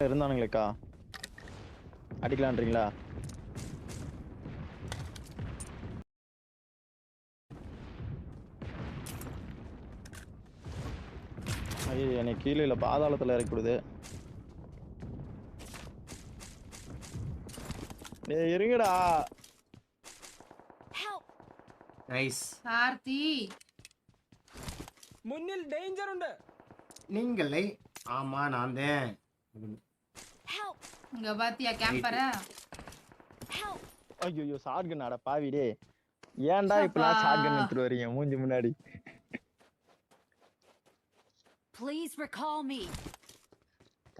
இருந்தானுங்களேக்கா அடிக்கலான்றீங்களா? ஐயோ என்னை கீழே இல்லை பாதாளத்தில் இறக்கி விடுது. டேய் இருங்கடா. நைஸ். கார்த்தி முன்னில் டேஞ்சர் உண்டு. நீங்களே ஆமா நான் தான். இங்க பாத்தியா கேம்பர? ஐயோ ஷாட்கன் அட பாவி டே. ஏன்டா இப்பலாம் ஷாட்கன் எடுத்துட்டு வரீங்க மூஞ்சி முன்னாடி? Please recall me.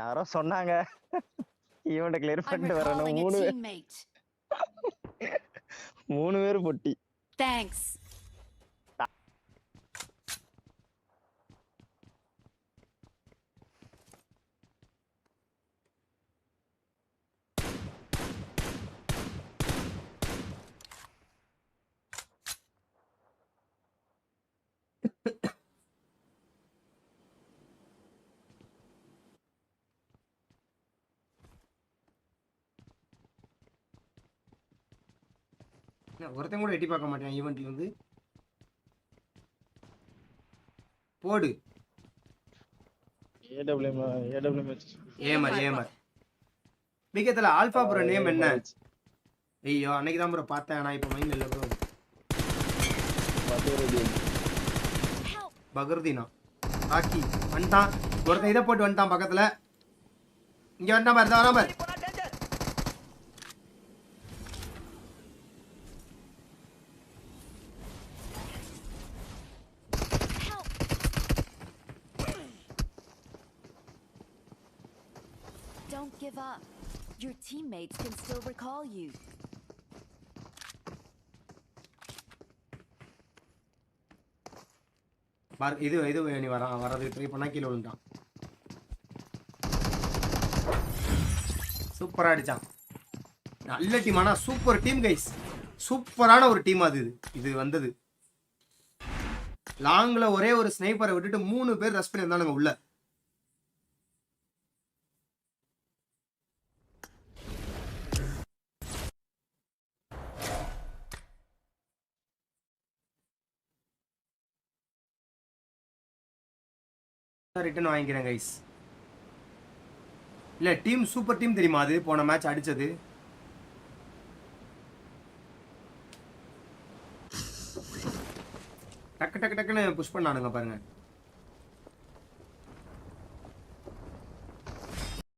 யாரோ சொன்னாங்க ஈவென்ட் கிளியர் I'm பண்ணிட்டு வரணும். recalling a teammate. 3 பேர் பொட்டி. Thanks. ஒருத்தன் கூட எட்டி பார்க்க மாட்டேன் ஈவென்ட்ல இருந்து. போடு ஏமர் பிகேத்துல ஆல்பா ப்ரோ நேம் என்ன? ஐயோ அன்னைக்கு தான் ப்ரோ பார்த்தேன். நான் இப்போ மைண்ட் இல்ல ப்ரோ. பகர்தீனா ராக்கி வந்துட்டான். ஒருத்தன் இதை போட்டு வந்துட்டான் பக்கத்துல. இங்க வந்துட்டான் பாரு. வரா பாரு. Don't give up. Your teammates can still recall you. பார் இது நீ வரது ட்ரை பண்ணா கீழே விழுந்தான். சூப்பரா அடிச்சான். நல்ல டீம். ஆனா சூப்பர் டீம் கைஸ். சூப்பரான ஒரு டீம் அது. இது வந்தது லாங்ல ஒரே ஒரு ஸ்னைப்பரை விட்டுட்டு 3 பேர் ரஷ் பண்ணி இருந்தானுங்க உள்ள. ரிட்டர்ன் வாங்கிக்கிறேன் கைஸ். இல்ல டீம் சூப்பர் டீம் தெரியுமா? அது போன மேட்ச் அடிச்சது. டக்கு டக்கு டக்குன்னு புஷ் பண்ணானுங்க பாருங்க.